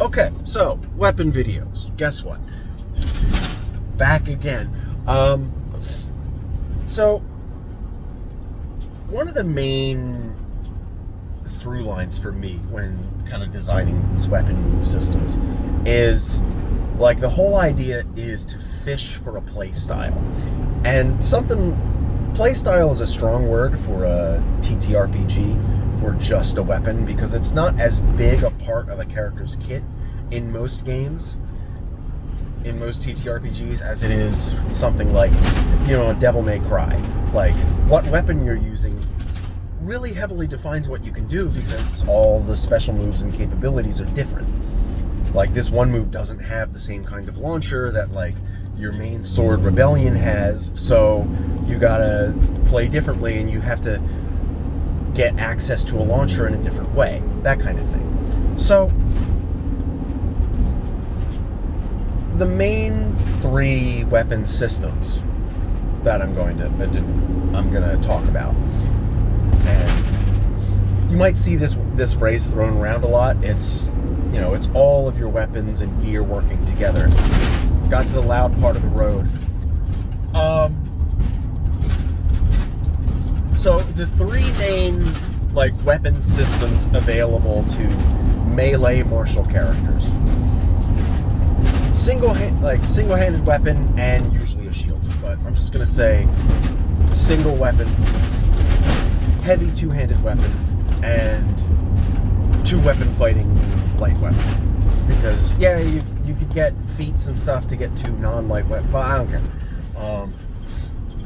Okay, so weapon videos. Guess what? Back again. So one of the main through lines for me when kind of designing these weapon move systems is like the whole idea is to fish for a play style. And play style is a strong word for a TTRPG, for just a weapon, because it's not as big a part of a character's kit in most games, in most TTRPGs, as it is something like, a Devil May Cry. Like, what weapon you're using really heavily defines what you can do, because all the special moves and capabilities are different. Like, this one move doesn't have the same kind of launcher that, like, your main sword Rebellion has, so you gotta play differently, and you have to get access to a launcher in a different way, that kind of thing. So the main three weapon systems that I'm going to talk about, and you might see this phrase thrown around a lot. It's it's all of your weapons and gear working together. Got to the loud part of the road. So the three main weapon systems available to melee martial characters: single-handed weapon and usually a shield. But I'm just gonna say single weapon, heavy two-handed weapon, and two-weapon fighting light weapon. Because you could get feats and stuff to get two non-light weapons, but I don't care.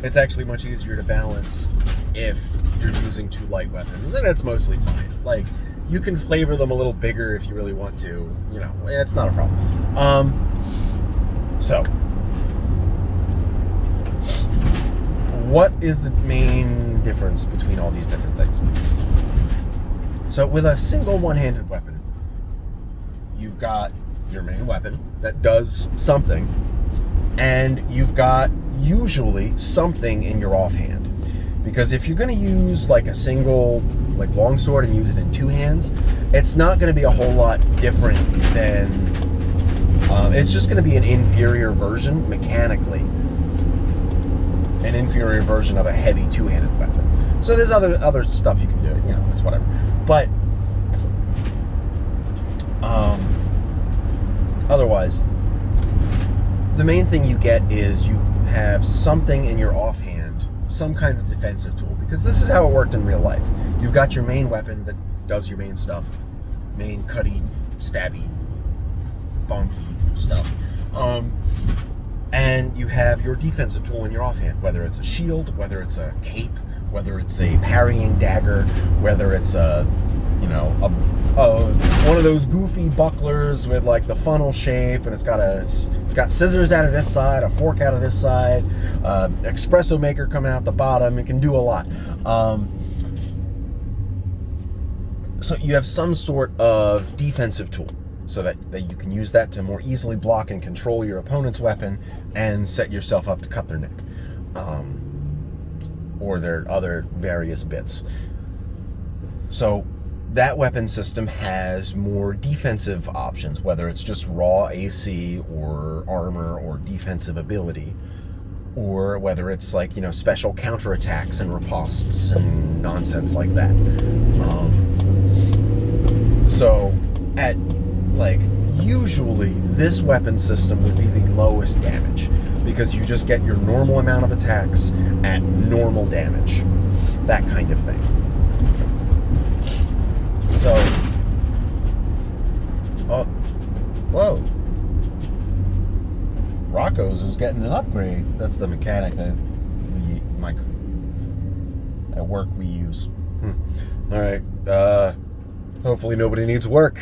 It's actually much easier to balance if you're using two light weapons, and it's mostly fine. Like, you can flavor them a little bigger if you really want to. It's not a problem. So, what is the main difference between all these different things? So, with a single one-handed weapon, you've got your main weapon that does something, and you've got usually something in your offhand. Because if you're going to use a single longsword and use it in two hands, it's not going to be a whole lot different than it's just going to be an inferior version mechanically, an inferior version of a heavy two-handed weapon. So there's other stuff you can do. It's whatever. But otherwise, the main thing you get is you have something in your offhand, some kind of defensive tool, because this is how it worked in real life. You've got your main weapon that does your main stuff, main cutty, stabby, bonky stuff, and you have your defensive tool in your offhand, whether it's a shield, whether it's a cape, whether it's a parrying dagger, whether it's one of those goofy bucklers with the funnel shape, and it's got scissors out of this side, a fork out of this side, espresso maker coming out the bottom. It can do a lot. So you have some sort of defensive tool, so that you can use that to more easily block and control your opponent's weapon and set yourself up to cut their neck, or their other various bits. So that weapon system has more defensive options, whether it's just raw AC or armor or defensive ability, or whether it's special counterattacks and ripostes and nonsense like that. So at usually this weapon system would be the lowest damage, because you just get your normal amount of attacks at normal damage, that kind of thing. So, whoa. Rocco's is getting an upgrade. That's the mechanic at work we use. All right. Hopefully nobody needs work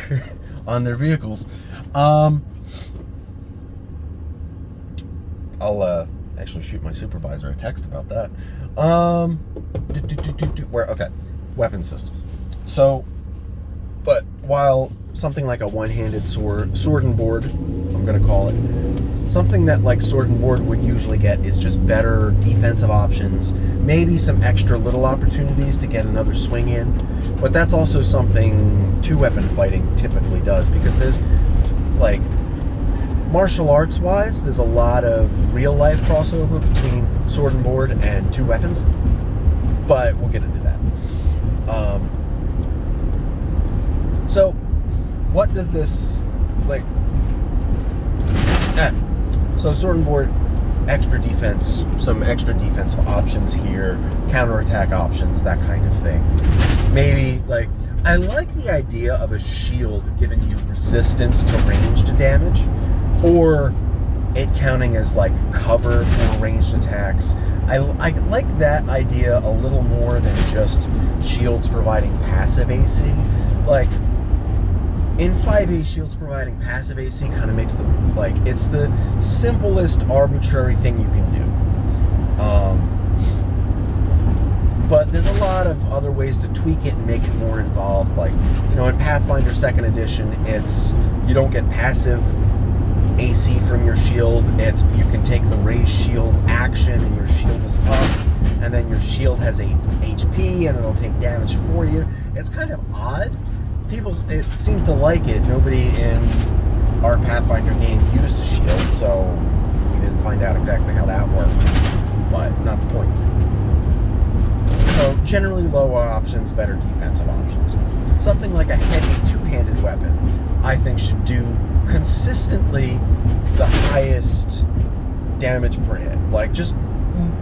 on their vehicles. I'll actually shoot my supervisor a text about that. Okay. Weapon systems. So, but while something like a one-handed sword and board, I'm going to call it, something that sword and board would usually get is just better defensive options, maybe some extra little opportunities to get another swing in, but that's also something two-weapon fighting typically does, because there's like, martial arts wise, there's a lot of real life crossover between sword and board and two weapons, but we'll get into that. So what does this, like, so sword and board, extra defense, some extra defensive options here, counterattack options, that kind of thing. Maybe, like, I like the idea of a shield giving you resistance to ranged damage, or it counting as, like, cover for ranged attacks. I like that idea a little more than just shields providing passive AC. Like, in 5e, shields providing passive AC kind of makes them, like, it's the simplest arbitrary thing you can do. But there's a lot of other ways to tweak it and make it more involved. Like, you know, in Pathfinder 2nd Edition, it's, you don't get passive AC from your shield. It's, you can take the raise shield action and your shield is up, and then your shield has 8 HP and it'll take damage for you. It's kind of odd. People seem to like it. Nobody in our Pathfinder game used a shield, so we didn't find out exactly how that worked, but not the point. So generally lower options, better defensive options. Something like a heavy two-handed weapon, I think, should do consistently the highest damage per hit, like just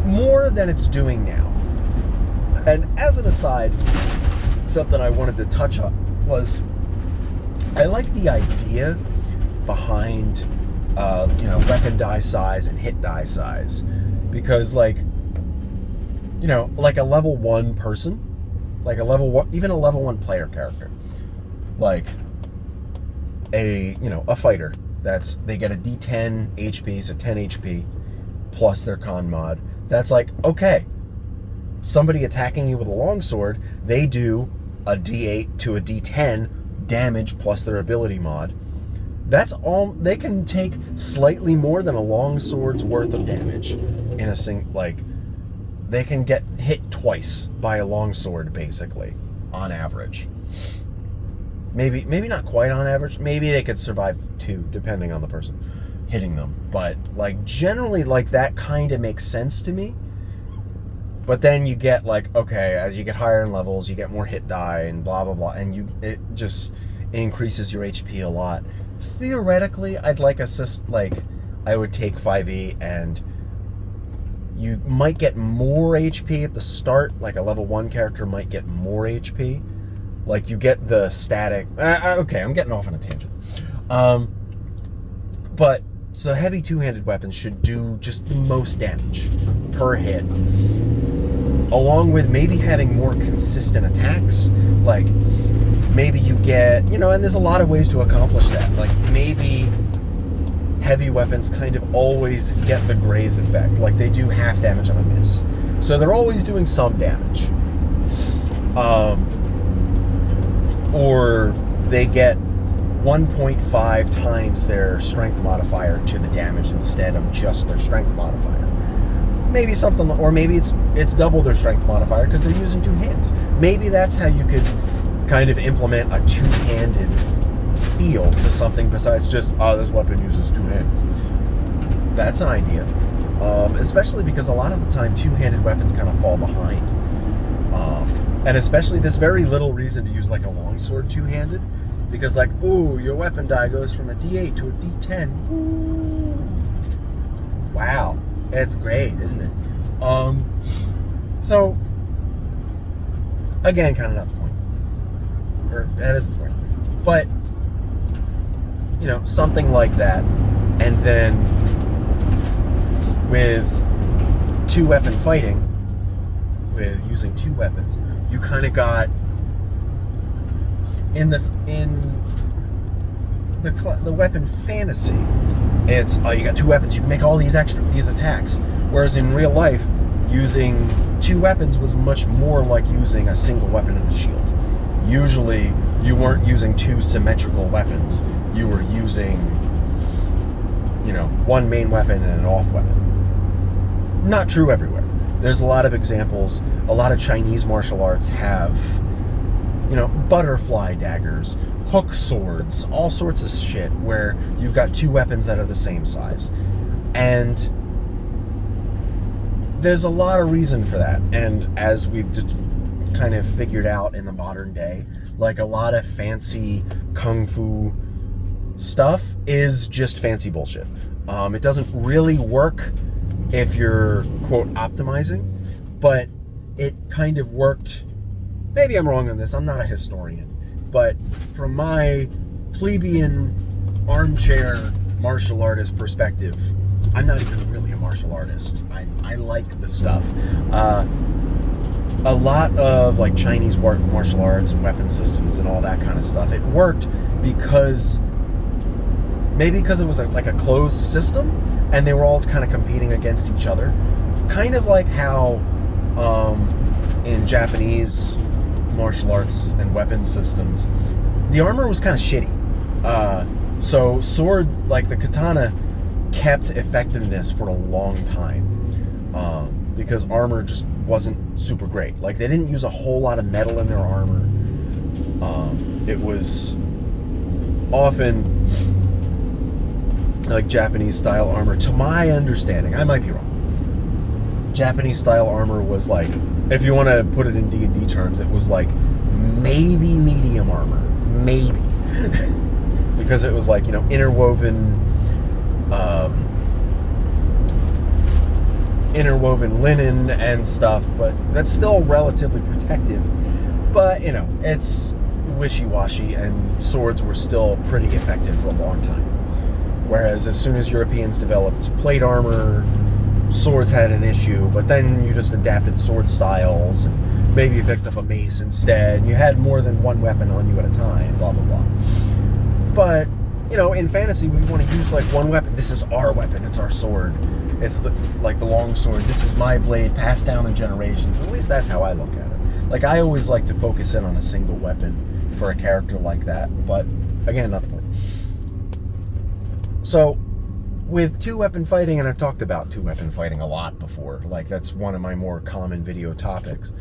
more than it's doing now. And as an aside, something I wanted to touch on was, I like the idea behind weapon die size and hit die size, because, like, you know, like a level 1 person, like a level 1, even a level 1 player character, like a fighter, that's, they get a D10 HP, so 10 HP plus their con mod. That's like, okay, somebody attacking you with a longsword, they do a D8 to a D10 damage plus their ability mod. That's all. They can take slightly more than a longsword's worth of damage in a like, they can get hit twice by a longsword, basically, on average. Maybe not quite on average. Maybe they could survive 2, depending on the person hitting them. But, like, generally, like, that kind of makes sense to me. But then you get, like, okay, as you get higher in levels, you get more hit die and blah, blah, blah. And it just increases your HP a lot. Theoretically, I'd like I would take 5e, and you might get more HP at the start. Like, a level 1 character might get more HP. Like, you get the static... okay, I'm getting off on a tangent. But, so heavy two-handed weapons should do just the most damage per hit, along with maybe having more consistent attacks. Like, maybe you get, and there's a lot of ways to accomplish that. Like, maybe heavy weapons kind of always get the graze effect. Like, they do half damage on a miss. So they're always doing some damage. Or they get 1.5 times their strength modifier to the damage instead of just their strength modifier. Maybe something, or maybe it's double their strength modifier because they're using 2 hands. Maybe that's how you could kind of implement a two-handed feel to something besides just, this weapon uses 2 hands. That's an idea. Especially because a lot of the time two-handed weapons kind of fall behind. And especially there's very little reason to use, like, a longsword two-handed, because, like, ooh, your weapon die goes from a D8 to a D10. Ooh. Wow. It's great, isn't it? So, again, kind of not the point. Or, that is the point. But, something like that. And then, with two-weapon fighting, with using 2 weapons, you kind of got, in the weapon fantasy, it's, you got 2 weapons, you can make all these attacks. Whereas in real life, using 2 weapons was much more like using a single weapon and a shield. Usually, you weren't using 2 symmetrical weapons. You were using, 1 main weapon and an off weapon. Not true everywhere. There's a lot of examples. A lot of Chinese martial arts have, butterfly daggers, hook swords, all sorts of shit where you've got two weapons that are the same size. And there's a lot of reason for that. And as we've kind of figured out in the modern day, like a lot of fancy kung fu stuff is just fancy bullshit. It doesn't really work if you're, quote, optimizing, but it kind of worked. Maybe I'm wrong on this, I'm not a historian, but from my plebeian armchair martial artist perspective, I'm not even really a martial artist. I like the stuff. A lot of like Chinese martial arts and weapon systems and all that kind of stuff, it worked because it was like a closed system and they were all kind of competing against each other. Kind of like how in Japanese martial arts and weapon systems, the armor was kind of shitty. So sword, like the katana, kept effectiveness for a long time because armor just wasn't super great. Like they didn't use a whole lot of metal in their armor. It was often like Japanese style armor, to my understanding. I might be wrong. Japanese style armor was like, if you want to put it in D&D terms, it was like maybe medium armor, maybe. Because it was like, you know, interwoven linen and stuff, but that's still relatively protective. But, you know, it's wishy-washy, and swords were still pretty effective for a long time. Whereas as soon as Europeans developed plate armor, swords had an issue, but then you just adapted sword styles, and maybe you picked up a mace instead, and you had more than one weapon on you at a time, blah, blah, blah. But, you know, in fantasy, we want to use like one weapon. This is our weapon, it's our sword. It's like the long sword. This is my blade, passed down in generations. At least that's how I look at it. Like, I always like to focus in on a single weapon for a character like that, but again, not the point. So, with two-weapon fighting, and I've talked about two-weapon fighting a lot before, like that's one of my more common video topics,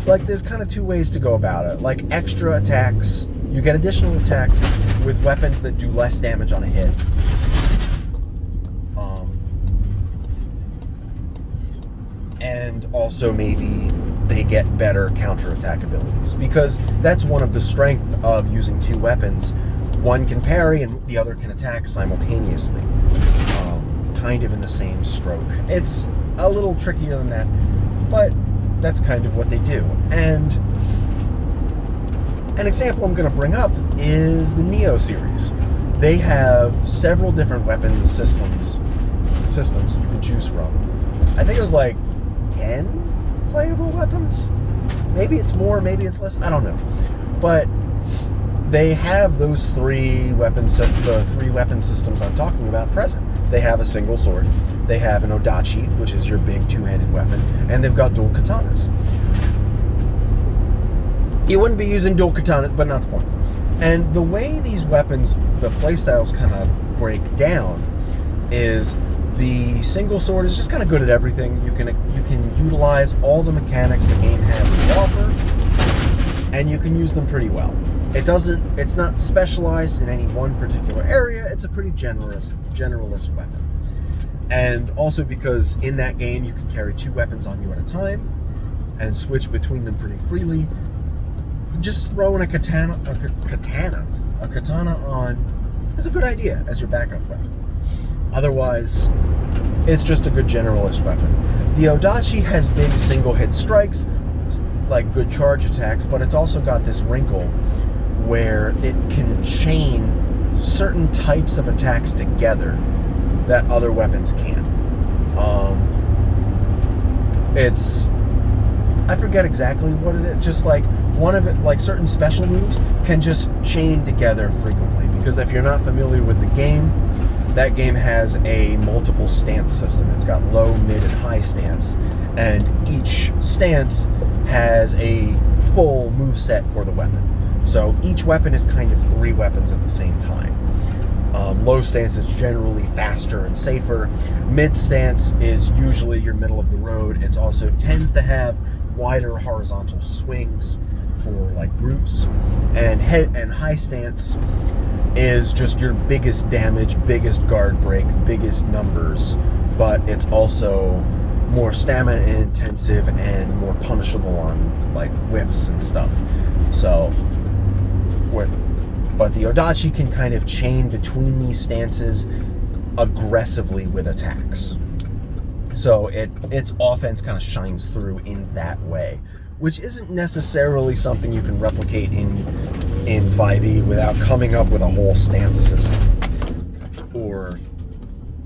like there's kind of two ways to go about it. Like extra attacks, you get additional attacks with weapons that do less damage on a hit. And also maybe they get better counterattack abilities, because that's one of the strengths of using two weapons. One can parry and the other can attack simultaneously, kind of in the same stroke. It's a little trickier than that, but that's kind of what they do. And an example I'm going to bring up is the Neo series. They have several different weapons systems you can choose from. I think it was like 10 playable weapons. Maybe it's more, maybe it's less, I don't know. But they have those the three weapon systems I'm talking about present. They have a single sword, they have an odachi, which is your big two-handed weapon, and they've got dual katanas. You wouldn't be using dual katanas, but not the point. And the way these weapons, the playstyles kind of break down, is the single sword is just kind of good at everything. You can utilize all the mechanics the game has to offer, and you can use them pretty well. It's not specialized in any one particular area. It's a pretty generalist weapon. And also because in that game you can carry two weapons on you at a time and switch between them pretty freely. Just throwing a katana on is a good idea as your backup weapon. Otherwise, it's just a good generalist weapon. The odachi has big single hit strikes, like good charge attacks, but it's also got this wrinkle where it can chain certain types of attacks together that other weapons can't. I forget exactly what it is, just like one of it, like certain special moves can just chain together frequently, because if you're not familiar with the game, that game has a multiple stance system. It's got low, mid, and high stance, and each stance has a full move set for the weapon. So each weapon is kind of three weapons at the same time. Low stance is generally faster and safer. Mid stance is usually your middle of the road. It also tends to have wider horizontal swings for like groups, and high stance is just your biggest damage, biggest guard break, biggest numbers, but it's also more stamina intensive and more punishable on like whiffs and stuff. So, but the Odachi can kind of chain between these stances aggressively with attacks. So its offense kind of shines through in that way, which isn't necessarily something you can replicate in 5e without coming up with a whole stance system, or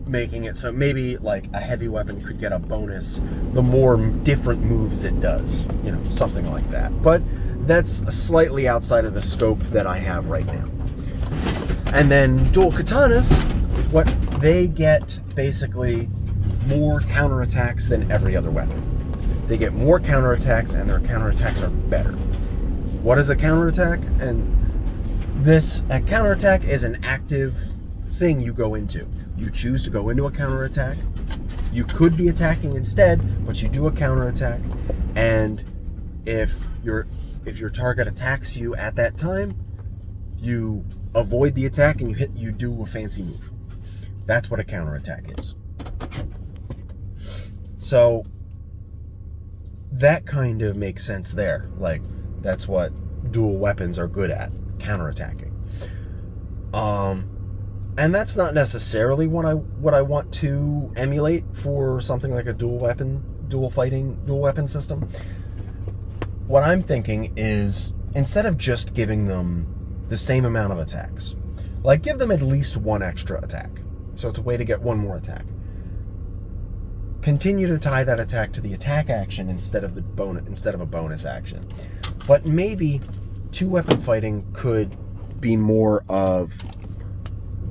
making it so maybe like a heavy weapon could get a bonus the more different moves it does, you know, something like that. But that's slightly outside of the scope that I have right now. And then dual katanas, what they get basically more counterattacks than every other weapon. They get more counterattacks, and their counterattacks are better. What is a counterattack? And a counterattack is an active thing you go into. You choose to go into a counterattack. You could be attacking instead, but you do a counterattack, and if your target attacks you at that time, you avoid the attack and you do a fancy move. That's what a counterattack is. So that kind of makes sense there. Like, that's what dual weapons are good at, counterattacking. And that's not necessarily what I want to emulate for something like a dual weapon system. What I'm thinking is, instead of just giving them the same amount of attacks, like, give them at least one extra attack. So it's a way to get one more attack. Continue to tie that attack to the attack action instead of a bonus action. But maybe two-weapon fighting could be more of,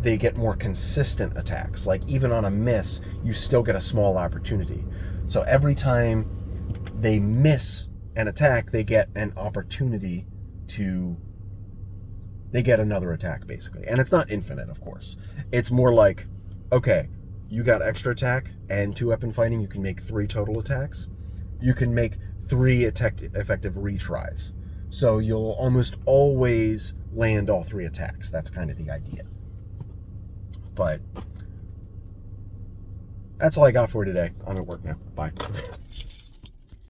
they get more consistent attacks. Like, even on a miss, you still get a small opportunity. So every time they miss an attack, they get an opportunity they get another attack, basically. And it's not infinite, of course. It's more like, okay, you got extra attack, and two-weapon fighting, you can make 3 total attacks. You can make 3 effective retries. So you'll almost always land all 3 attacks. That's kind of the idea. But that's all I got for today. I'm at work now. Bye.